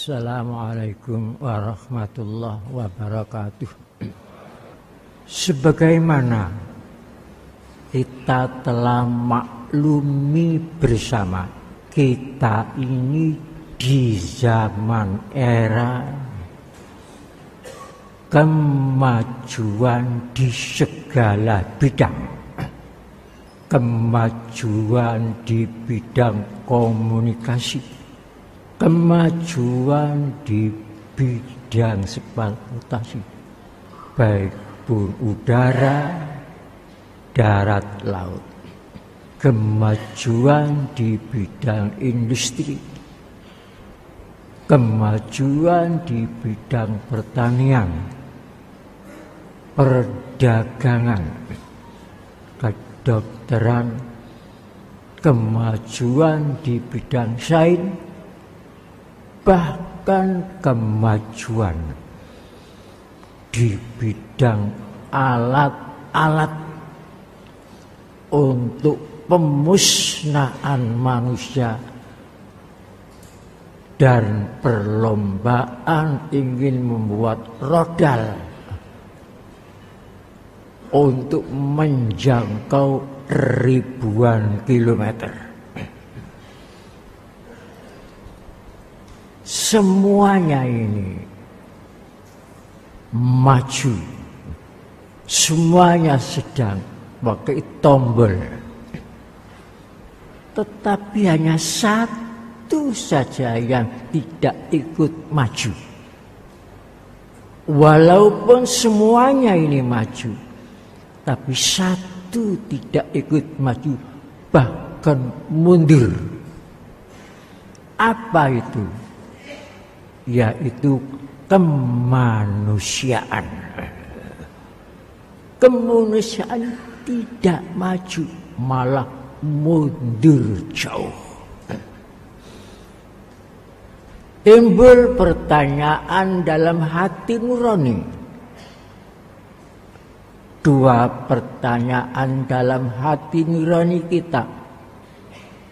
Assalamualaikum warahmatullahi wabarakatuh. Sebagaimana kita telah maklumi bersama, kita ini di zaman era kemajuan di segala bidang. Kemajuan di bidang komunikasi, kemajuan di bidang transportasi, baik pun udara, darat, laut. Kemajuan di bidang industri, kemajuan di bidang pertanian, perdagangan, kedokteran, kemajuan di bidang sains, bahkan kemajuan di bidang alat-alat untuk pemusnahan manusia dan perlombaan ingin membuat rodal untuk menjangkau ribuan kilometer. Semuanya ini maju, semuanya sedang pakai tombol, tetapi hanya satu saja yang tidak ikut maju. Walaupun semuanya ini maju, tapi satu tidak ikut maju, bahkan mundur. Apa itu? Yaitu kemanusiaan. Kemanusiaan tidak maju, malah mundur jauh. Timbul pertanyaan dalam hati nurani. Dua pertanyaan dalam hati nurani kita,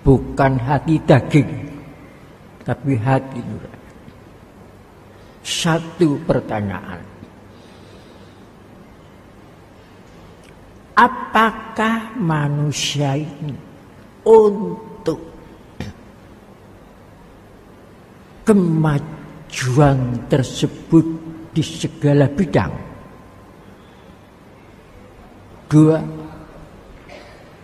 bukan hati daging, tapi hati nurani. Satu pertanyaan, apakah manusia ini untuk kemajuan tersebut di segala bidang? Dua,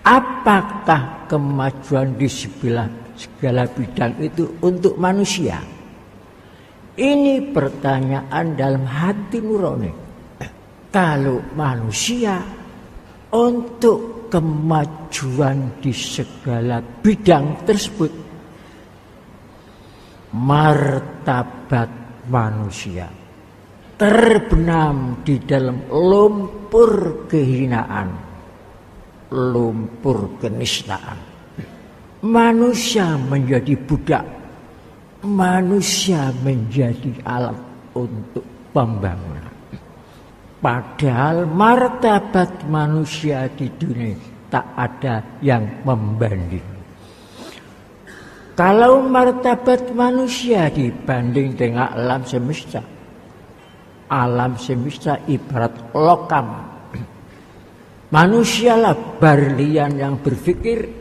apakah kemajuan di segala bidang itu untuk manusia? Ini pertanyaan dalam hati nurani. Kalau manusia untuk kemajuan di segala bidang tersebut, martabat manusia terbenam di dalam lumpur kehinaan, lumpur kenistaan. Manusia menjadi budak, manusia menjadi alat untuk pembangunan. Padahal martabat manusia di dunia tak ada yang membanding. Kalau martabat manusia dibanding dengan alam semesta ibarat lokam. Manusialah berlian yang berpikir,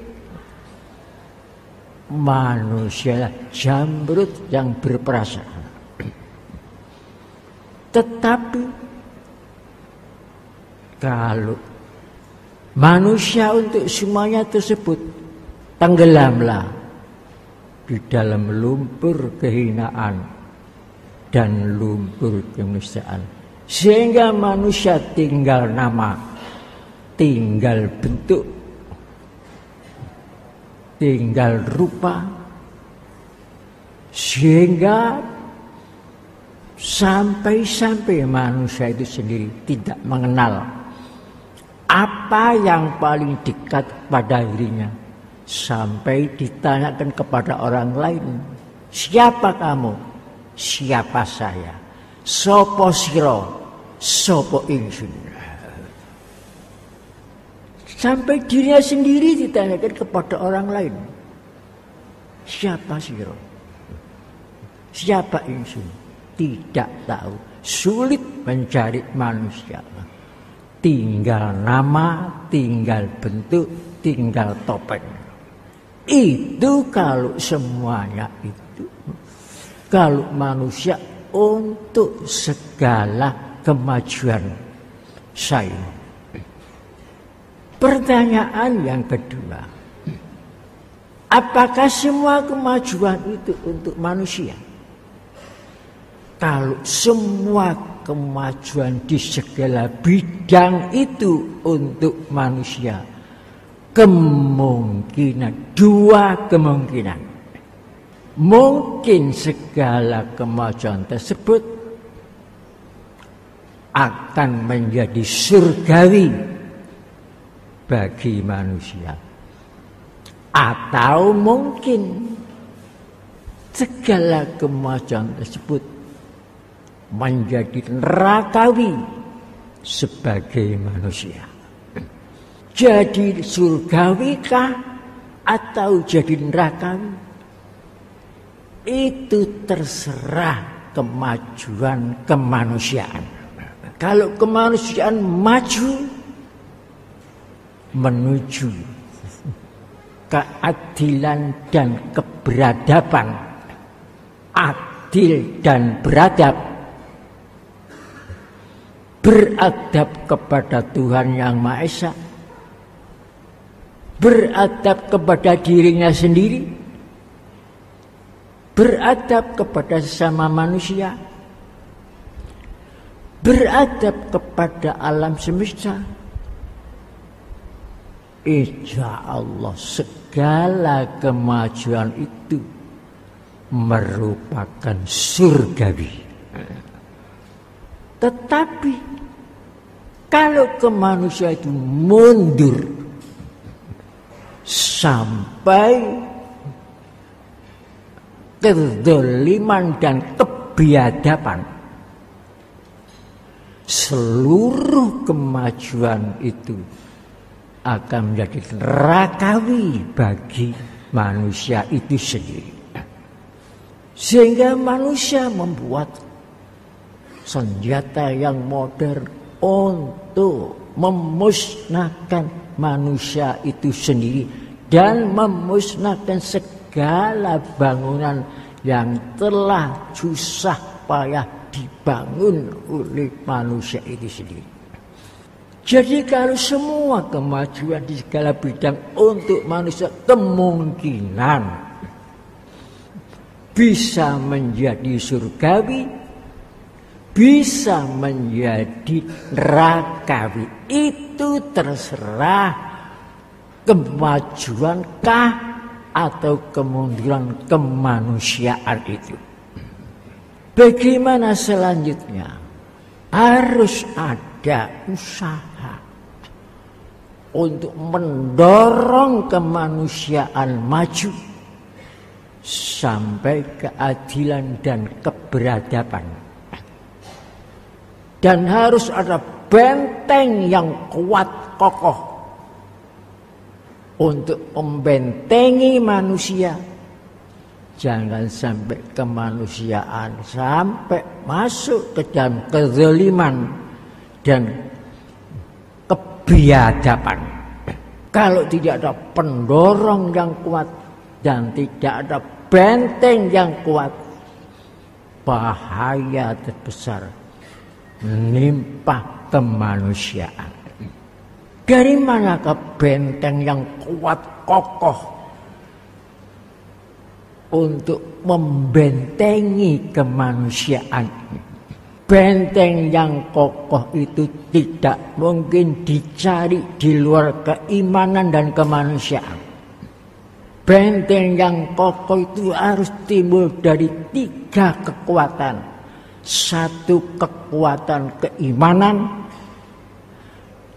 manusialah jamrut yang berperasaan. Tetapi kalau manusia untuk semuanya tersebut tenggelamlah di dalam lumpur kehinaan dan lumpur kenistaan, sehingga manusia tinggal nama, tinggal bentuk, tinggal rupa, sehingga sampai manusia itu sendiri tidak mengenal apa yang paling dekat pada dirinya. Sampai ditanyakan kepada orang lain, siapa kamu? Siapa saya? Sopo siro? Sopo ingsun? Sampai dirinya sendiri ditanyakan kepada orang lain, siapa siro? Siapa insun? Tidak tahu. Sulit mencari manusia. Tinggal nama, tinggal bentuk, tinggal topeng. Itu kalau semuanya itu. Kalau manusia untuk segala kemajuan saya. Pertanyaan yang kedua. Apakah semua kemajuan itu untuk manusia? Kalau semua kemajuan di segala bidang itu untuk manusia, kemungkinan, dua kemungkinan. Mungkin segala kemajuan tersebut akan menjadi surgawi bagi manusia. Atau mungkin segala kemajuan tersebut menjadi nerakawi sebagai manusia. Jadi surgawikah atau jadi nerakawi? Itu terserah kemajuan kemanusiaan. Kalau kemanusiaan maju menuju keadilan dan keberadaban, adil dan beradab, beradab kepada Tuhan Yang Maha Esa, beradab kepada dirinya sendiri, beradab kepada sesama manusia, beradab kepada alam semesta. Insya Allah segala kemajuan itu merupakan surgawi. Tetapi kalau kemanusiaan itu mundur sampai kezaliman dan kebiadaban, seluruh kemajuan itu akan menjadi nerakawi bagi manusia itu sendiri. Sehingga manusia membuat senjata yang modern untuk memusnahkan manusia itu sendiri dan memusnahkan segala bangunan yang telah susah payah dibangun oleh manusia itu sendiri. Jadi kalau semua kemajuan di segala bidang untuk manusia kemungkinan bisa menjadi surgawi, bisa menjadi nerakawi. Itu terserah kemajuankah atau kemunduran kemanusiaan itu. Bagaimana selanjutnya? Harus ada usaha untuk mendorong kemanusiaan maju sampai keadilan dan keberadaban. Dan harus ada benteng yang kuat kokoh untuk membentengi manusia. Jangan sampai kemanusiaan sampai masuk ke dalam kezaliman dan kebiadaban. Kalau tidak ada pendorong yang kuat dan tidak ada benteng yang kuat, bahaya terbesar menimpa kemanusiaan. Dari manakah benteng yang kuat kokoh untuk membentengi kemanusiaan? Benteng yang kokoh itu tidak mungkin dicari di luar keimanan dan kemanusiaan. Benteng yang kokoh itu harus timbul dari 3 kekuatan. 1 kekuatan keimanan,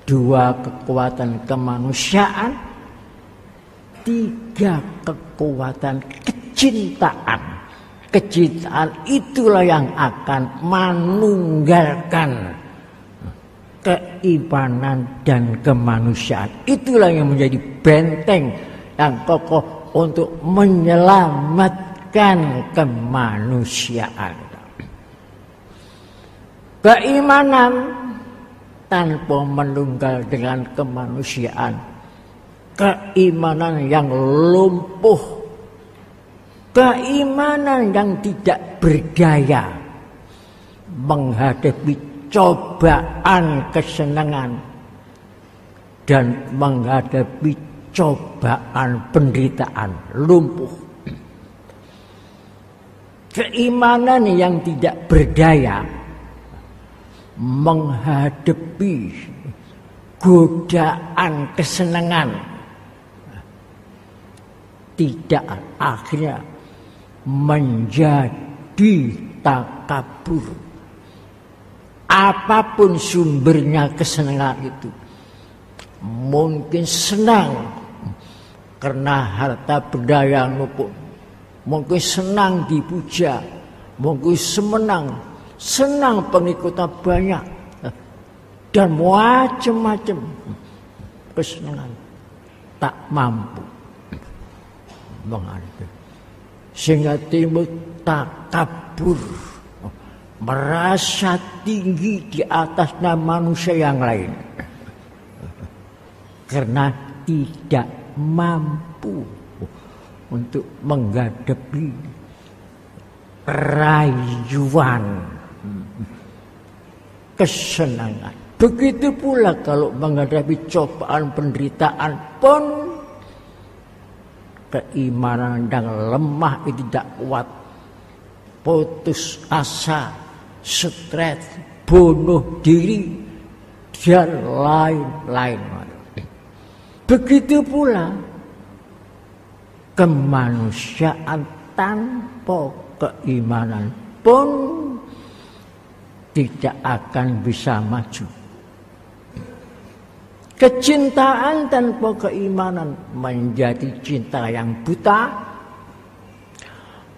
2 kekuatan kemanusiaan, 3 kekuatan kecintaan. Kecintaan itulah yang akan menunggalkan keimanan dan kemanusiaan. Itulah yang menjadi benteng yang kokoh untuk menyelamatkan meninggalkan kemanusiaan. Keimanan tanpa menunggal dengan kemanusiaan, keimanan yang lumpuh, keimanan yang tidak berdaya menghadapi cobaan kesenangan dan menghadapi cobaan penderitaan, lumpuh. Keimanan yang tidak berdaya menghadapi godaan kesenangan, tidak, akhirnya menjadi takabur. Apapun sumbernya kesenangan itu, mungkin senang karena harta benda yang lumpuh, mungkin senang dipuja, mungkin senang pengikutnya banyak, dan macam-macam kesenangan tak mampu menghadapi, sehingga timbul takabur, merasa tinggi di atasnya manusia yang lain karena tidak mampu untuk menghadapi rayuan kesenangan. Begitu pula kalau menghadapi cobaan penderitaan pun, keimanan yang lemah itu tidak kuat, putus asa, stres, bunuh diri, dan lain-lain. Begitu pula kemanusiaan tanpa keimanan pun tidak akan bisa maju. Kecintaan tanpa keimanan menjadi cinta yang buta,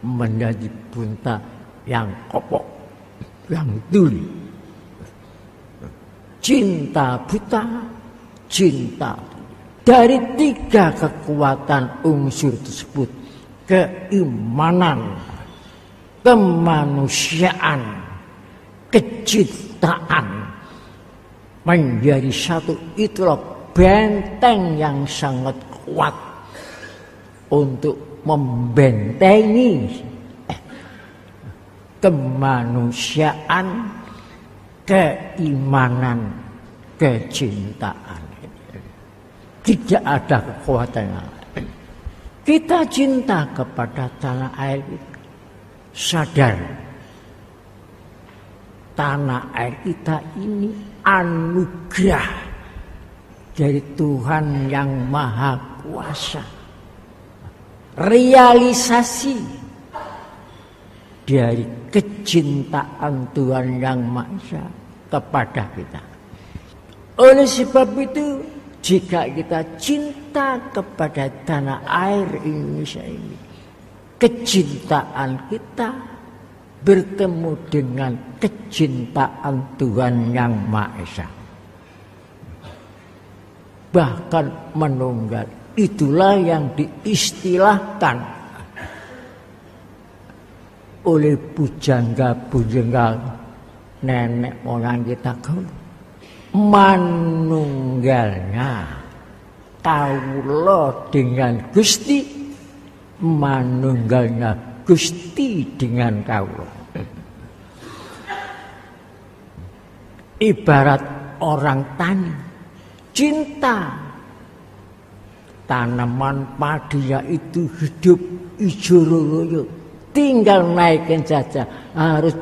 menjadi buta yang kopok, yang tuli. Cinta buta, cinta. Dari tiga kekuatan unsur tersebut, keimanan, kemanusiaan, kecintaan menjadi satu. Itulah benteng yang sangat kuat untuk membentengi kemanusiaan, keimanan, kecintaan. Tidak ada kekuatan yang lain. Kita cinta kepada tanah air kita, sadar tanah air kita ini anugerah dari Tuhan yang Maha Kuasa, realisasi dari kecintaan Tuhan yang Maha Esa kepada kita. Oleh sebab itu, jika kita cinta kepada tanah air Indonesia ini, kecintaan kita bertemu dengan kecintaan Tuhan yang Maha Esa, bahkan menunggal. Itulah yang diistilahkan oleh bujangga-bujangga nenek moyang kita dulu, manunggalnya kawula dengan Gusti, manunggalnya Gusti dengan kawula. Ibarat orang tani cinta tanaman padinya itu hidup ijo royo, tinggal naikin saja, harus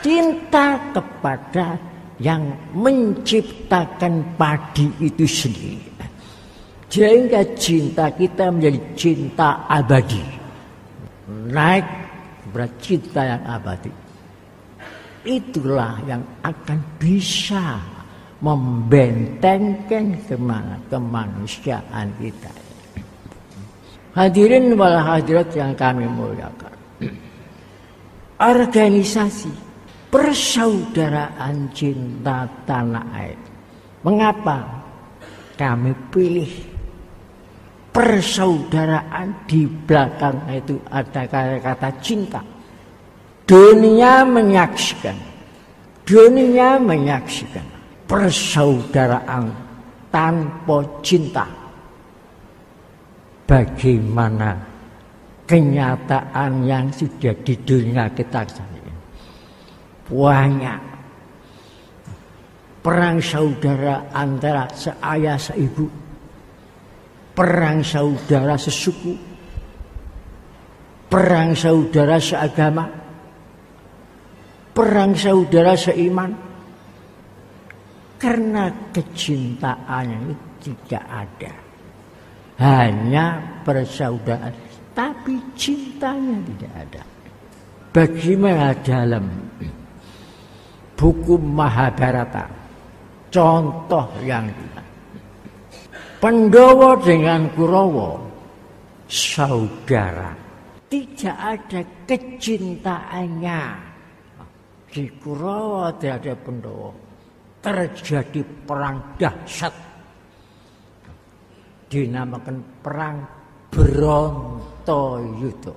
cinta kepada yang menciptakan padi itu sendiri. Sehingga cinta kita menjadi cinta abadi, naik bercinta yang abadi. Itulah yang akan bisa membentengkan kemanusiaan kita. Hadirin wal hadirat yang kami muliakan, organisasi persaudaraan cinta tanah air. Mengapa kami pilih persaudaraan, di belakang itu ada kata cinta. Dunia menyaksikan persaudaraan tanpa cinta. Bagaimana kenyataan yang sudah di dunia kita ini? Banyak perang saudara antara seayah seibu, perang saudara sesuku, perang saudara seagama, perang saudara seiman. Karena kecintaannya itu tidak ada. Hanya persaudaraan, tapi cintanya tidak ada. Bagaimana dalam buku Mahabharata, contoh yang kita, Pandhawa dengan Kurawa saudara, tidak ada kecintaannya. Di Kurawa terhadap Pandhawa terjadi perang dahsyat, dinamakan perang Brontoyuda.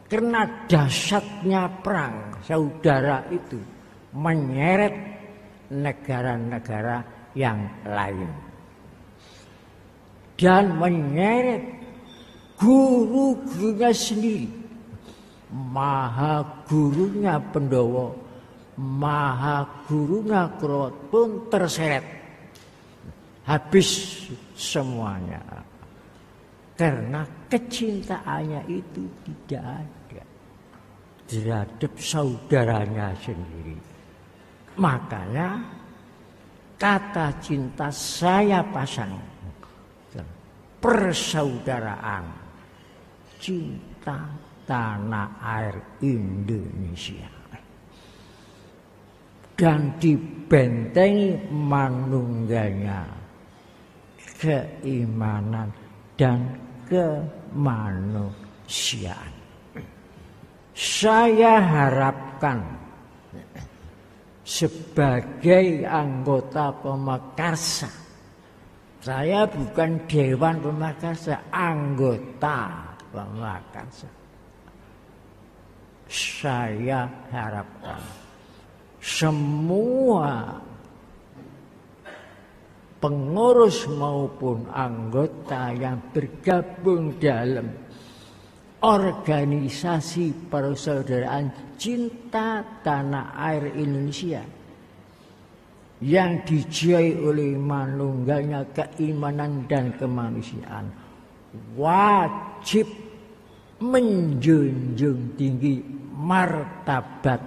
Karena dahsyatnya perang saudara itu menyeret negara-negara yang lain dan menyeret guru-gurunya sendiri. Maha gurunya Pandhawa, maha gurunya Kurawa pun terseret. Habis semuanya. Karena kecintaannya itu tidak ada terhadap saudaranya sendiri. Makanya kata cinta saya pasang persaudaraan, cinta tanah air Indonesia, dan dibentengi manungganya keimanan dan kemanusiaan. Saya harapkan sebagai anggota Pemakarsa, saya bukan Dewan Pemakarsa, anggota Pemakarsa. Saya harapkan semua pengurus maupun anggota yang bergabung dalam organisasi persaudaraan cinta tanah air Indonesia yang dijai oleh manunggalnya keimanan dan kemanusiaan wajib menjunjung tinggi martabat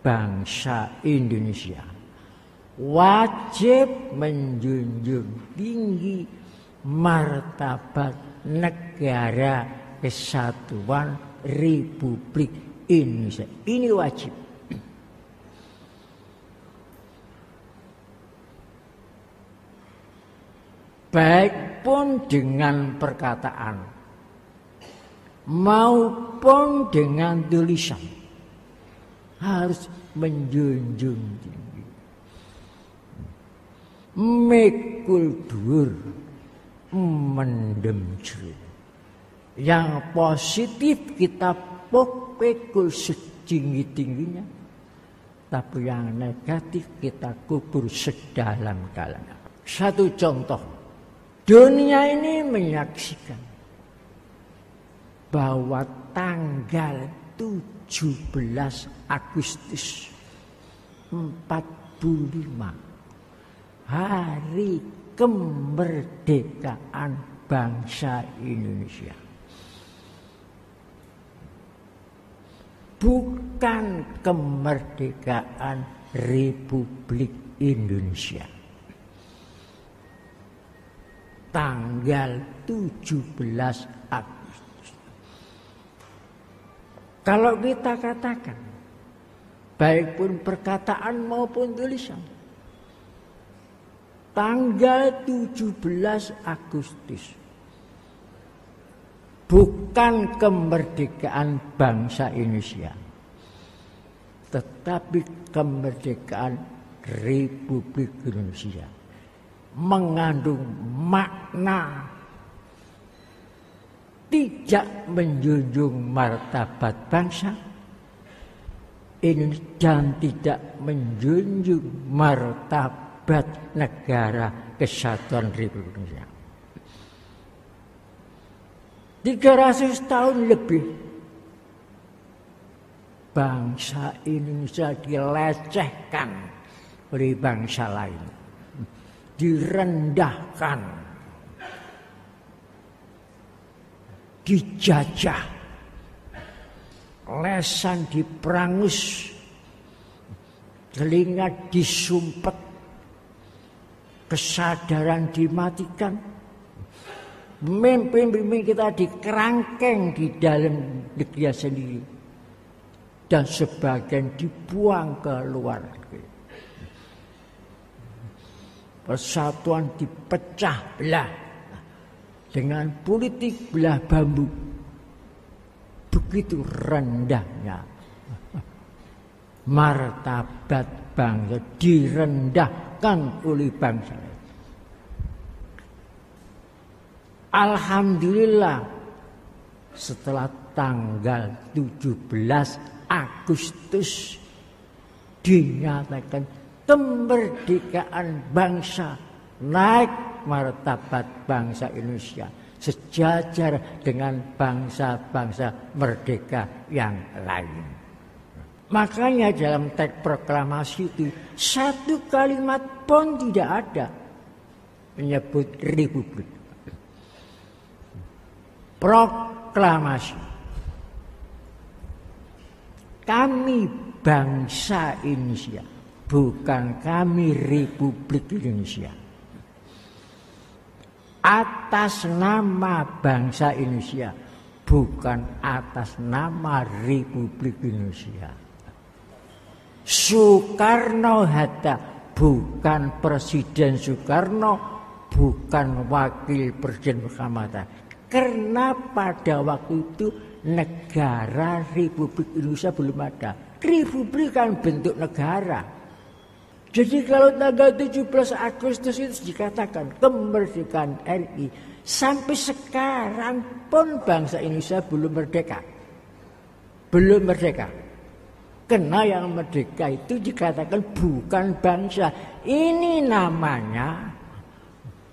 bangsa Indonesia, wajib menjunjung tinggi martabat negara kesatuan Republik Indonesia. Ini wajib. Baik pun dengan perkataan maupun dengan tulisan harus menjunjung tinggi. Mikul dhuwur mendem jero. Yang positif kita pikul setinggi-tingginya, tapi yang negatif kita kubur sedalam-dalamnya. Satu contoh, dunia ini menyaksikan bahwa tanggal 17 Agustus 45 hari kemerdekaan bangsa Indonesia. Bukan kemerdekaan Republik Indonesia. Tanggal 17 Agustus. Kalau kita katakan, baik pun perkataan maupun tulisan, tanggal 17 Agustus bukan kemerdekaan bangsa Indonesia, tetapi kemerdekaan Republik Indonesia, mengandung makna tidak menjunjung martabat bangsa Indonesia dan tidak menjunjung martabat negara kesatuan Republik Indonesia. 300 tahun lebih bangsa Indonesia dilecehkan oleh bangsa lain, direndahkan, dijajah, lesan diperangus, telinga disumpet, kesadaran dimatikan, pemimpin-pemimpin kita dikerangkeng di dalam negeri sendiri, dan sebagian dibuang ke luar negeri. Persatuan dipecah belah dengan politik belah bambu. Begitu rendahnya martabat bangsa, direndahkan oleh bangsa. Alhamdulillah setelah tanggal 17 Agustus dinyatakan kemerdekaan bangsa, naik martabat bangsa Indonesia sejajar dengan bangsa-bangsa merdeka yang lain. Makanya dalam teks proklamasi itu satu kalimat pun tidak ada menyebut republik. Proklamasi. Kami bangsa Indonesia, bukan kami Republik Indonesia. Atas nama bangsa Indonesia, bukan atas nama Republik Indonesia. Soekarno-Hatta, bukan Presiden Soekarno, bukan Wakil Presiden Muhammad. Karena pada waktu itu negara Republik Indonesia belum ada. Republik kan bentuk negara. Jadi kalau tanggal 17 Agustus itu dikatakan kemerdekaan RI, sampai sekarang pun bangsa Indonesia belum merdeka. Belum merdeka. Karena yang merdeka itu dikatakan bukan bangsa. Ini namanya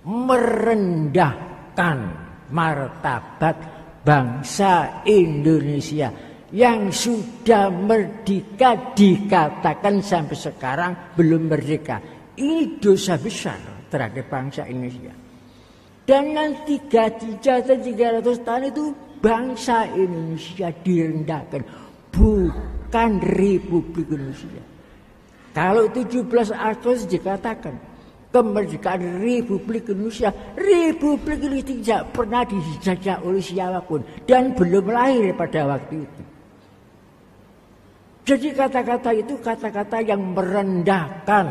merendahkan martabat bangsa Indonesia yang sudah merdeka, dikatakan sampai sekarang belum merdeka. Ini dosa besar terhadap bangsa Indonesia. Dengan 300 tahun itu bangsa Indonesia direndahkan, bukan Republik Indonesia. Kalau 17 Agustus dikatakan kemerdekaan Republik Indonesia, Republik Indonesia tidak pernah dijajah oleh siapapun dan belum lahir pada waktu itu. Jadi kata-kata itu kata-kata yang merendahkan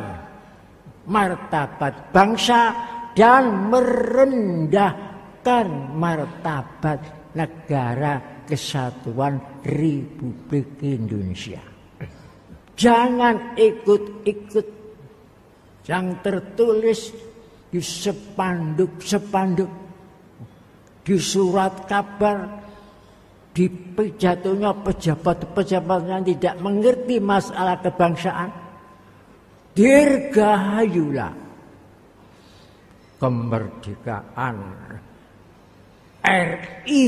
martabat bangsa dan merendahkan martabat negara kesatuan Republik Indonesia. Jangan ikut-ikut yang tertulis di spanduk-spanduk, di surat kabar, di pidatonya pejabat-pejabat yang tidak mengerti masalah kebangsaan. Dirgahayulah kemerdekaan RI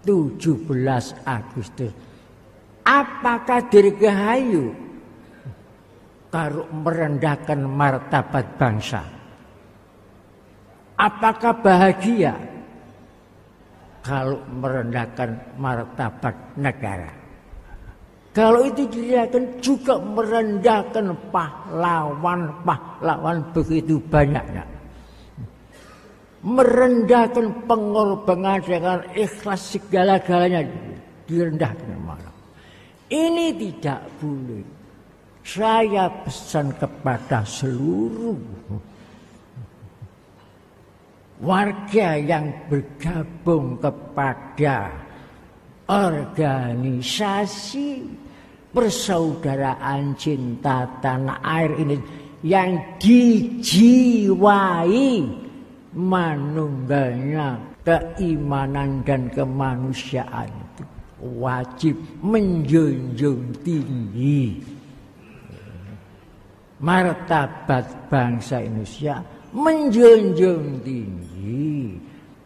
17 Agustus. Apakah dirgahayu kalau merendahkan martabat bangsa? Apakah bahagia kalau merendahkan martabat negara? Kalau itu dilihatkan juga merendahkan pahlawan begitu banyaknya. Merendahkan pengorbanan dengan ikhlas segala-galanya direndahkan malah. Ini tidak boleh. Saya pesan kepada seluruh warga yang bergabung kepada organisasi persaudaraan cinta tanah air ini yang dijiwai manunggalnya keimanan dan kemanusiaan itu wajib menjunjung tinggi martabat bangsa Indonesia, menjunjung tinggi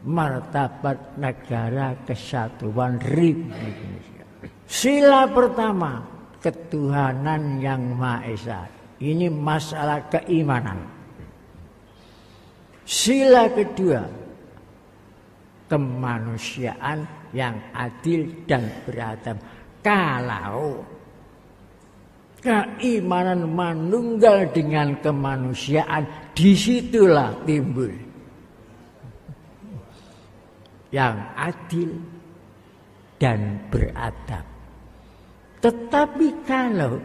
martabat negara kesatuan Republik Indonesia. Sila pertama, ketuhanan yang Maha Esa. Ini masalah keimanan. Sila kedua, kemanusiaan yang adil dan beradab. Kalau keimanan manunggal dengan kemanusiaan, disitulah timbul yang adil dan beradab. Tetapi kalau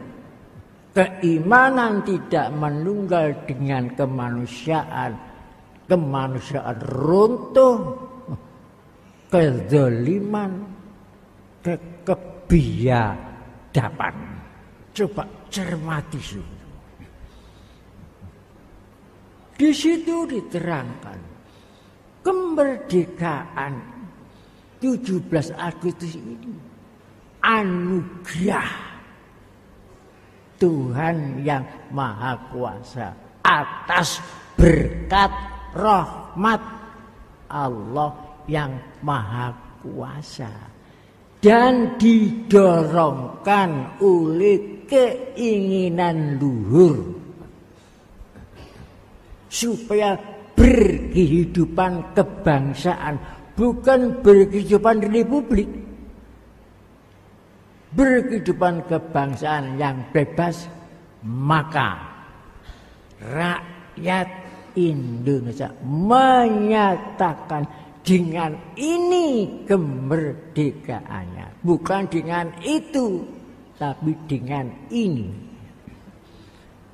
keimanan tidak menunggal dengan kemanusiaan, kemanusiaan runtuh, kezaliman, kebiadaban. Coba cermati sini. Di situ diterangkan kemerdekaan 17 Agustus ini anugerah Tuhan yang Maha Kuasa atas berkat rahmat Allah yang Maha Kuasa, dan didorongkan oleh keinginan luhur supaya berkehidupan kebangsaan, bukan berkehidupan republik, berkehidupan kebangsaan yang bebas. Maka rakyat Indonesia menyatakan dengan ini kemerdekaannya, bukan dengan itu, tapi dengan ini.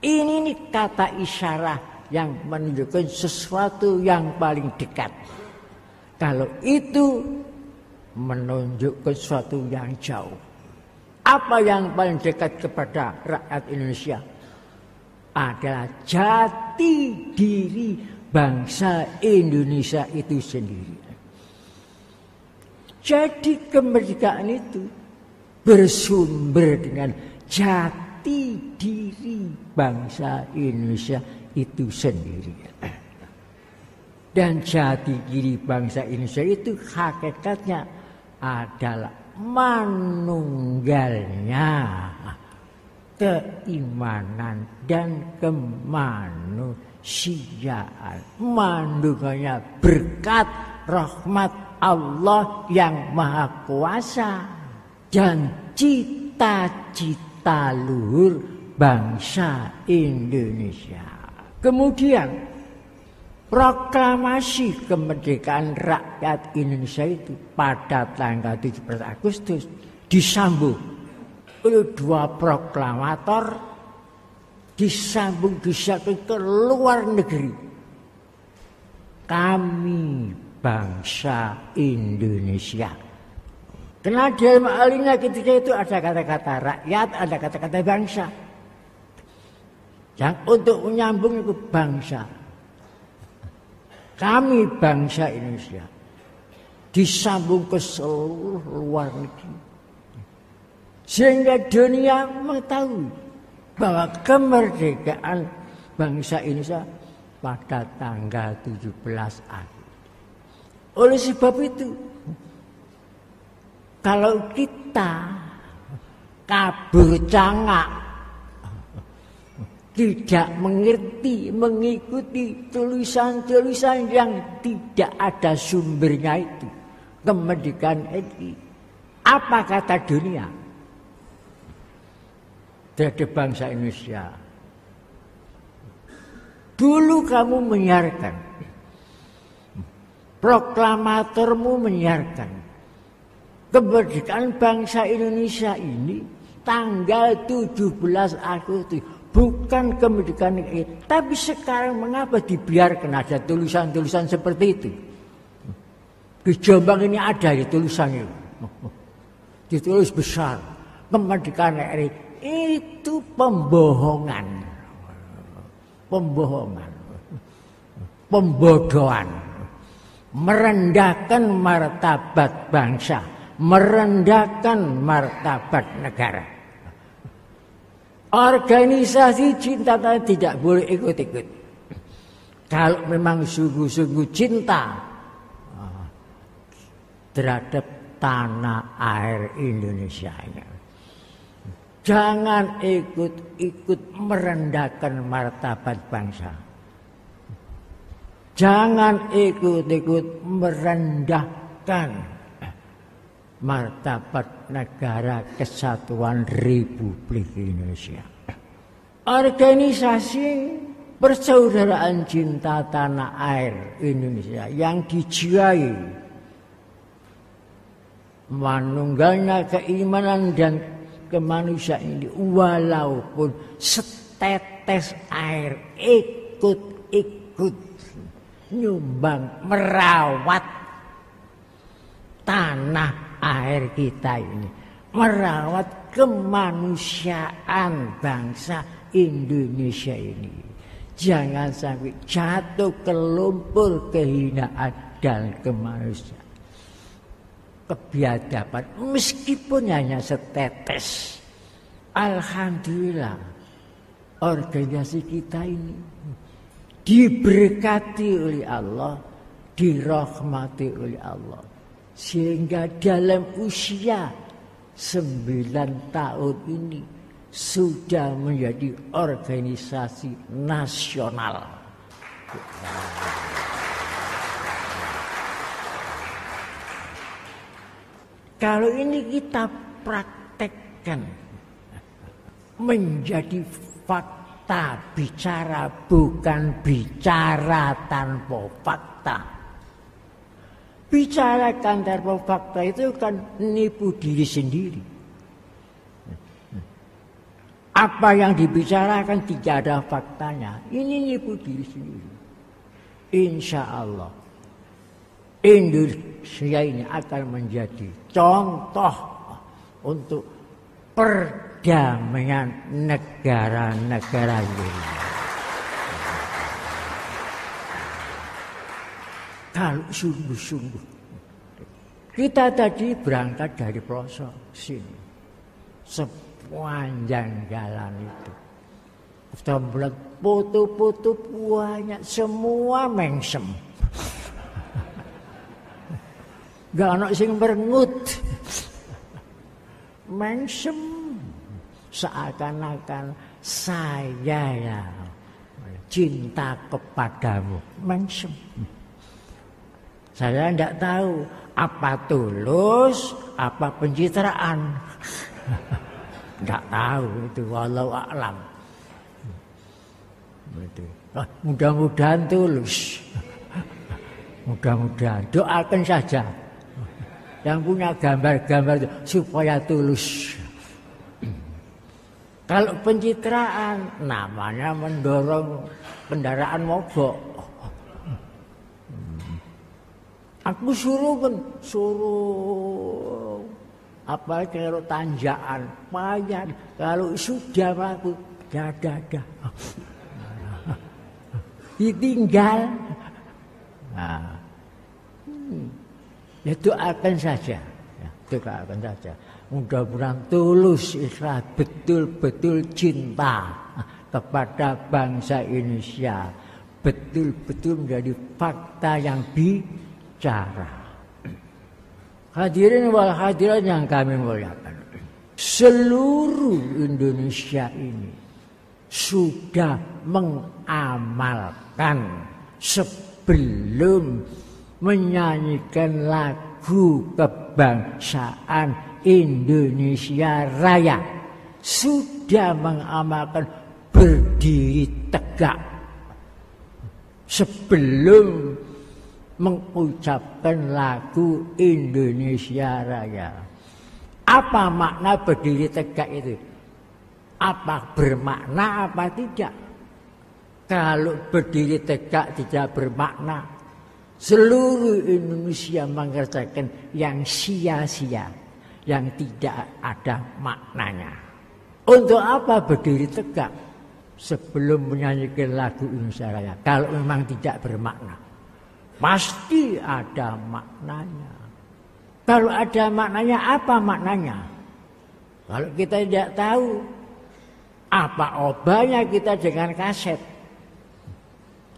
Ini kata isyarat yang menunjukkan sesuatu yang paling dekat. Kalau itu menunjukkan sesuatu yang jauh. Apa yang paling dekat kepada rakyat Indonesia? Adalah jati diri bangsa Indonesia itu sendiri. Jadi kemerdekaan itu bersumber dengan jati diri bangsa Indonesia itu sendiri. Dan jati diri bangsa Indonesia itu hakikatnya adalah manunggalnya keimanan dan kemanusiaan, manunggalnya berkat rahmat Allah yang Maha Kuasa dan cita-cita luhur bangsa Indonesia. Kemudian proklamasi kemerdekaan rakyat Indonesia itu pada tanggal 17 Agustus disambung oleh dua proklamator, disambung ke luar negeri. Kami bangsa Indonesia. Karena dalam alinya ketika itu ada kata-kata rakyat, ada kata-kata bangsa. Yang untuk menyambung itu bangsa. Kami bangsa Indonesia. Disambung ke seluruh luar negeri. Sehingga dunia mengetahui bahwa kemerdekaan bangsa Indonesia pada tanggal 17 Agustus. Oleh sebab itu, kalau kita kabur cangak, tidak mengerti, mengikuti tulisan-tulisan yang tidak ada sumbernya itu, kemerdekaan RI, apa kata dunia terhadap bangsa Indonesia? Dulu kamu menyiarkan, proklamatormu menyiarkan kemerdekaan bangsa Indonesia ini tanggal 17 Agustus, bukan kemerdekaan ini. Tapi sekarang mengapa dibiarkan ada tulisan-tulisan seperti itu? Di Jombang ini ada ya tulisannya, ditulis besar, kemerdekaan RI. Itu pembohongan, pembohongan, pembodohan. merendahkan martabat bangsa, merendahkan martabat negara. Organisasi cinta tanah tidak boleh ikut-ikut. Kalau memang sungguh-sungguh cinta terhadap tanah air Indonesia ini, jangan ikut-ikut merendahkan martabat bangsa. Jangan ikut-ikut merendahkan martabat negara kesatuan Republik Indonesia. Organisasi persaudaraan cinta tanah air Indonesia yang dijiwai manunggalnya keimanan dan kemanusiaan ini, walaupun setetes air, ikut-ikut nyumbang merawat tanah air kita ini, merawat kemanusiaan bangsa Indonesia ini. Jangan sampai jatuh ke lumpur kehinaan dan kemanusiaan, kebiadaban, meskipun hanya setetes. Alhamdulillah, organisasi kita ini diberkati oleh Allah, dirahmati oleh Allah, sehingga dalam usia 9 tahun ini sudah menjadi organisasi nasional. Kalau ini kita praktekkan menjadi fakta, bicara bukan bicara tanpa fakta. Bicara tanpa fakta itu kan nipu diri sendiri. Apa yang dibicarakan tidak ada faktanya, ini nipu diri sendiri. Insya Allah Indonesia ini akan menjadi contoh untuk perdamaian negara-negara ini. Kalau sungguh-sungguh, kita tadi berangkat dari pelosok sini, sepanjang jalan itu, kita melihat foto-foto banyak, semua mengsem. Gak ada sing merengut, mengsem, seakan-akan saya ya cinta kepadamu, mengsem. Saya tidak tahu apa tulus, apa pencitraan. Tidak tahu itu, walau a'lam. Mudah-mudahan tulus. Mudah-mudahan, doakan saja. Yang punya gambar-gambar itu supaya tulus. Kalau pencitraan namanya mendorong kendaraan mogok. Aku suruh apa kalau tanjakan payah, kalau sudah aku dada ditinggal. Nah, ya doakan saja, ya, doakan saja. Mudah-mudahan tulus ikhlas, betul-betul cinta kepada bangsa Indonesia, betul-betul menjadi fakta yang bicara. Hadirin wal hadirat yang kami muliakan, seluruh Indonesia ini sudah mengamalkan sebelum menyanyikan lagu kebangsaan Indonesia Raya, sudah mengamalkan berdiri tegak sebelum mengucapkan lagu Indonesia Raya. Apa makna berdiri tegak itu? Apa bermakna apa tidak? Kalau berdiri tegak tidak bermakna, seluruh Indonesia mengerjakan yang sia-sia, yang tidak ada maknanya. Untuk apa berdiri tegak sebelum menyanyikan lagu Indonesia Raya? Kalau memang tidak bermakna. Pasti ada maknanya. Kalau ada maknanya, apa maknanya? Kalau kita tidak tahu, apa obanya kita dengan kaset?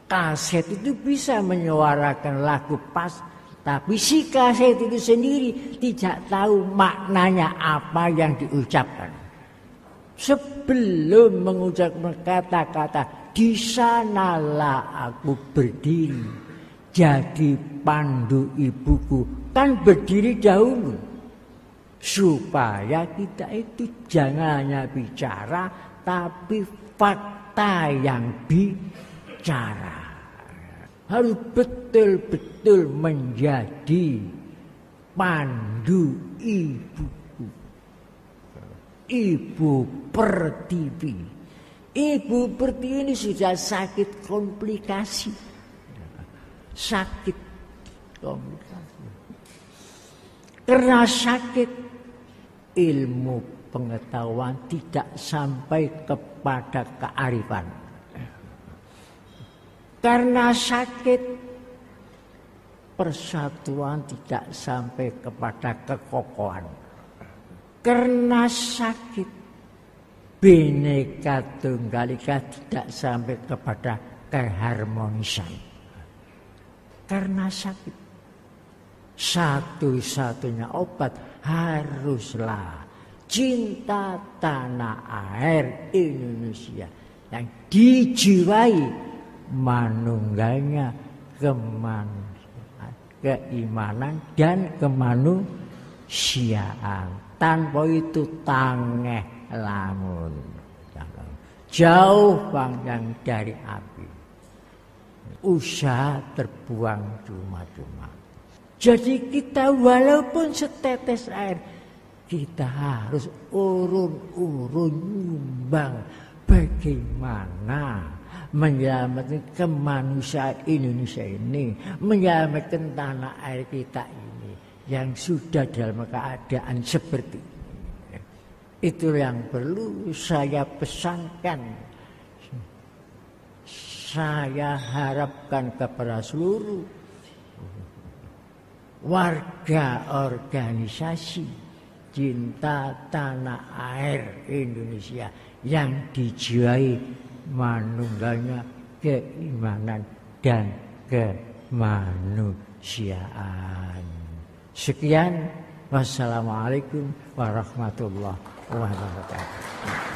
Kaset itu bisa menyuarakan lagu pas, tapi si kaset itu sendiri tidak tahu maknanya apa yang diucapkan. Sebelum mengucapkan kata-kata, di sanalah aku berdiri, jadi pandu ibuku. Kan berdiri dahulu. Supaya kita itu jangan hanya bicara, tapi fakta yang bicara. Harus betul-betul menjadi pandu ibuku. Ibu Pertiwi. Ibu Pertiwi ini sudah sakit komplikasi. Sakit komplikasi. Karena sakit, ilmu pengetahuan tidak sampai kepada kearifan. Karena sakit, persatuan tidak sampai kepada kekokohan. Karena sakit, Bhinneka Tunggal Ika tidak sampai kepada keharmonisan. Karena sakit, satu-satunya obat haruslah cinta tanah air Indonesia yang dijiwai manunggalnya keimanan dan kemanusiaan. Tanpa itu tangeh lamun, jauh panggang dari api. Usaha terbuang cuma-cuma. Jadi kita walaupun setetes air, kita harus urun-urun nyumbang bagaimana menyelamatkan kemanusiaan Indonesia ini, menyelamatkan tanah air kita ini yang sudah dalam keadaan seperti ini. Itu yang perlu saya pesankan. Saya harapkan kepada seluruh warga organisasi cinta tanah air Indonesia yang dijiwai manunggalnya keimanan dan kemanusiaan. Sekian, wassalamualaikum warahmatullahi wabarakatuh.